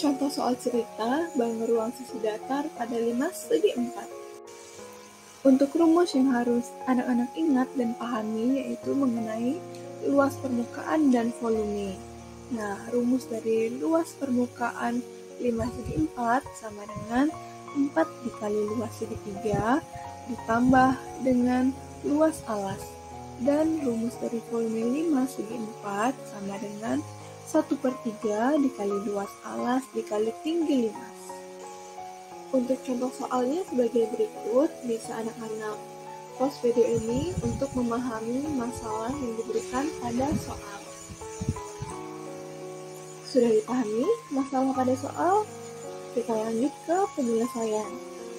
Contoh soal cerita bangun ruang sisi datar pada 5 segi 4. Untuk rumus yang harus anak-anak ingat dan pahami yaitu mengenai luas permukaan dan volume. Nah, rumus dari luas permukaan 5 segi 4 sama dengan 4 dikali luas segi 3 ditambah dengan luas alas. Dan rumus dari volume 5 segi 4 sama dengan 1/3 dikali luas alas dikali tinggi limas. Untuk contoh soalnya sebagai berikut, bisa anak-anak pause video ini untuk memahami masalah yang diberikan pada soal. Sudah dipahami masalah pada soal? Kita lanjut ke penyelesaian.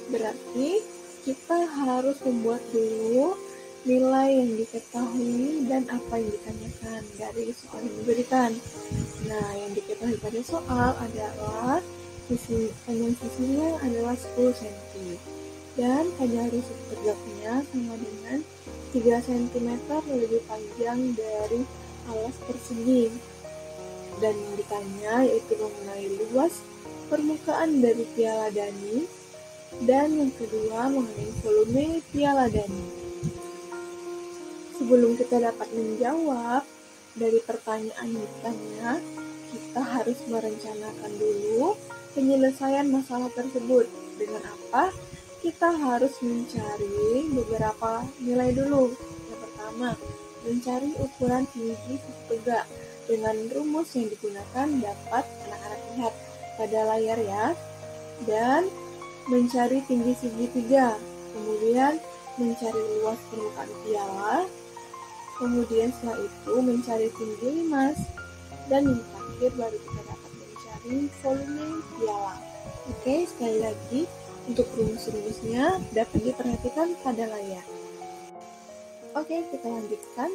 Berarti kita harus membuat dulu nilai yang diketahui dan apa yang ditanyakan dari soal yang diberikan. Nah, yang diketahui pada soal adalah panjang sisinya adalah 10 cm dan panjang rusuk tegaknya sama dengan 3 cm lebih panjang dari alas persegi. Dan yang ditanya yaitu mengenai luas permukaan dari piala Dani, dan yang kedua mengenai volume piala Dani. Sebelum kita dapat menjawab dari pertanyaan yang ditanya, kita harus merencanakan dulu penyelesaian masalah tersebut. Dengan apa? Kita harus mencari beberapa nilai dulu. Yang pertama, mencari ukuran tinggi sisi tegak. Dengan rumus yang digunakan dapat anak-anak lihat pada layar ya. Dan mencari tinggi segitiga. Kemudian mencari luas permukaan piala. Kemudian setelah itu mencari tinggi limas. Dan yang terakhir baru kita dapat mencari volume piala. Oke, sekali lagi untuk rumus-rumusnya dapat diperhatikan pada layar. Oke, kita lanjutkan.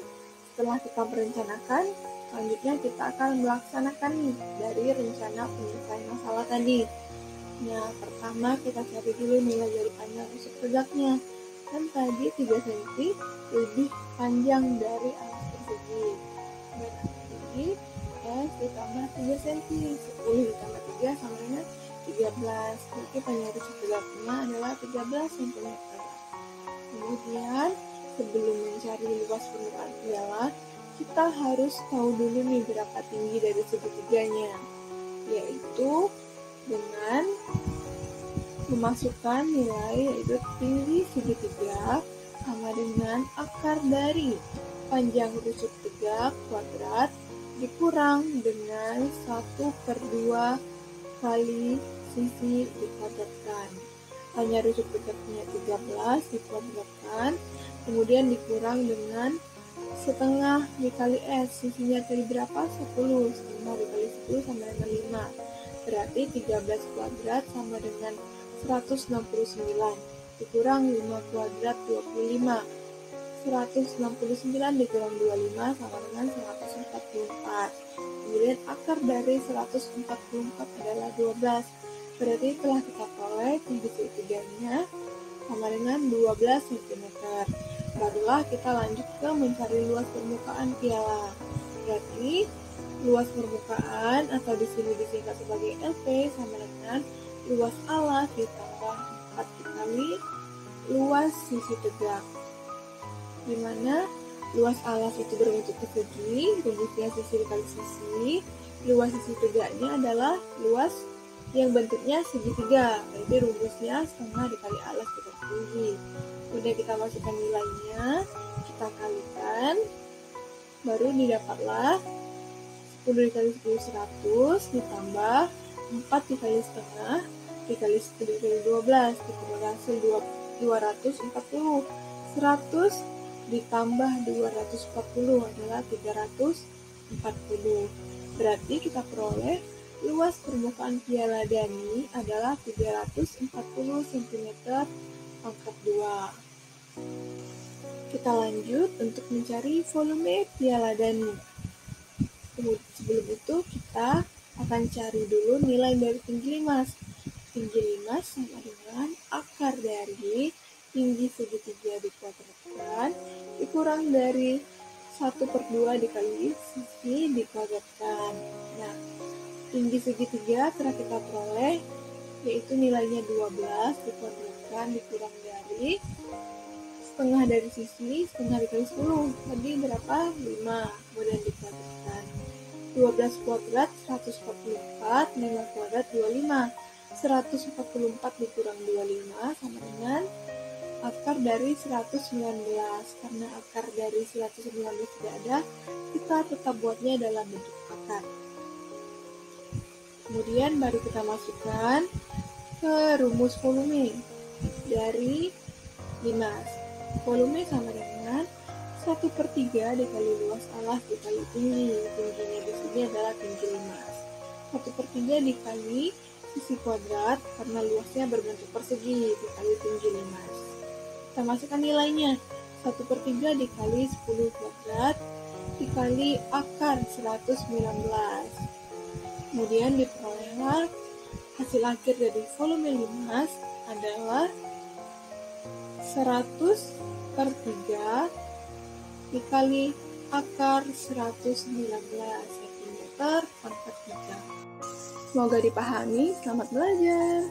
Setelah kita merencanakan, selanjutnya kita akan melaksanakan nih dari rencana penyelesaian masalah tadi. Nah, pertama kita cari dulu nilai dari panjang rusuk tegaknya. Kan tadi 3 cm lebih panjang dari alas persegi. Berarti S ditambah 3 cm. 10 ditambah 3 sama dengan 13. Berarti panjang rusuk tegaknya adalah 13 cm. Kemudian, sebelum mencari luas permukaan piala, kita harus tahu dulu nih berapa tinggi dari segitiganya, yaitu dengan memasukkan nilai yaitu tinggi segitiga sama dengan akar dari panjang rusuk tegak kuadrat dikurang dengan 1/2 kali sisi dikuadratkan. Panjang rusuk tegaknya 13 dikuadratkan, kemudian dikurang dengan setengah dikali S, sisinya tadi berapa? 10, setengah dikali 10 sama dengan 5. Berarti 13 kuadrat sama dengan 169, dikurang 5 kuadrat 25. 169 dikurang 25 sama dengan 144. Kemudian akar dari 144 adalah 12. Berarti telah kita peroleh tinggi segitiganya sama dengan 12 cm. Barulah kita lanjut ke mencari luas permukaan piala. Berarti luas permukaan atau di sini disingkat sebagai LP sama dengan luas alas ditambah 4 dikali luas sisi tegak. Di mana luas alas itu berbentuk persegi, rumusnya sisi dikali sisi. Luas sisi tegaknya adalah luas yang bentuknya segitiga, berarti rumusnya setengah dikali alas dikali tinggi. Kemudian kita masukkan nilainya, kita kalikan, baru didapatlah 10 dikali 10 100 ditambah 4 dikali setengah dikali 10 dikali 12 dikumpul hasil 240. 100 ditambah 240 adalah 340. Berarti kita peroleh luas permukaan piala Dani adalah 340 cm pangkat 2. Kita lanjut untuk mencari volume piala Dani. Sebelum itu kita akan cari dulu nilai dari tinggi limas. Tinggi limas sama dengan akar dari tinggi segitiga dikuadratkan dikurang dari 1/2 dikali sisi dikuadratkan. Nah, Tinggi segitiga telah kita peroleh, yaitu nilainya 12 dikuadratkan dikurang dari setengah dari sisi, setengah dikali 10. Tadi berapa? 5. Kemudian dikuadratkan. 12 kuadrat 144, 5 kuadrat 25. 144 dikurang 25 sama dengan akar dari 119. Karena akar dari 119 tidak ada, kita tetap buatnya dalam bentuk akar. Kemudian baru kita masukkan ke rumus volume dari limas. Volume sama dengan 1/3 dikali luas alas dikali tinggi. Tingginya di sini adalah tinggi limas. 1/3 dikali sisi kuadrat karena luasnya berbentuk persegi dikali tinggi limas. Kita masukkan nilainya. 1/3 dikali 10 kuadrat dikali akar 119. Kemudian diperolehlah hasil akhir dari volume limas adalah 100/3 dikali akar 119 cm per 3. Semoga dipahami. Selamat belajar.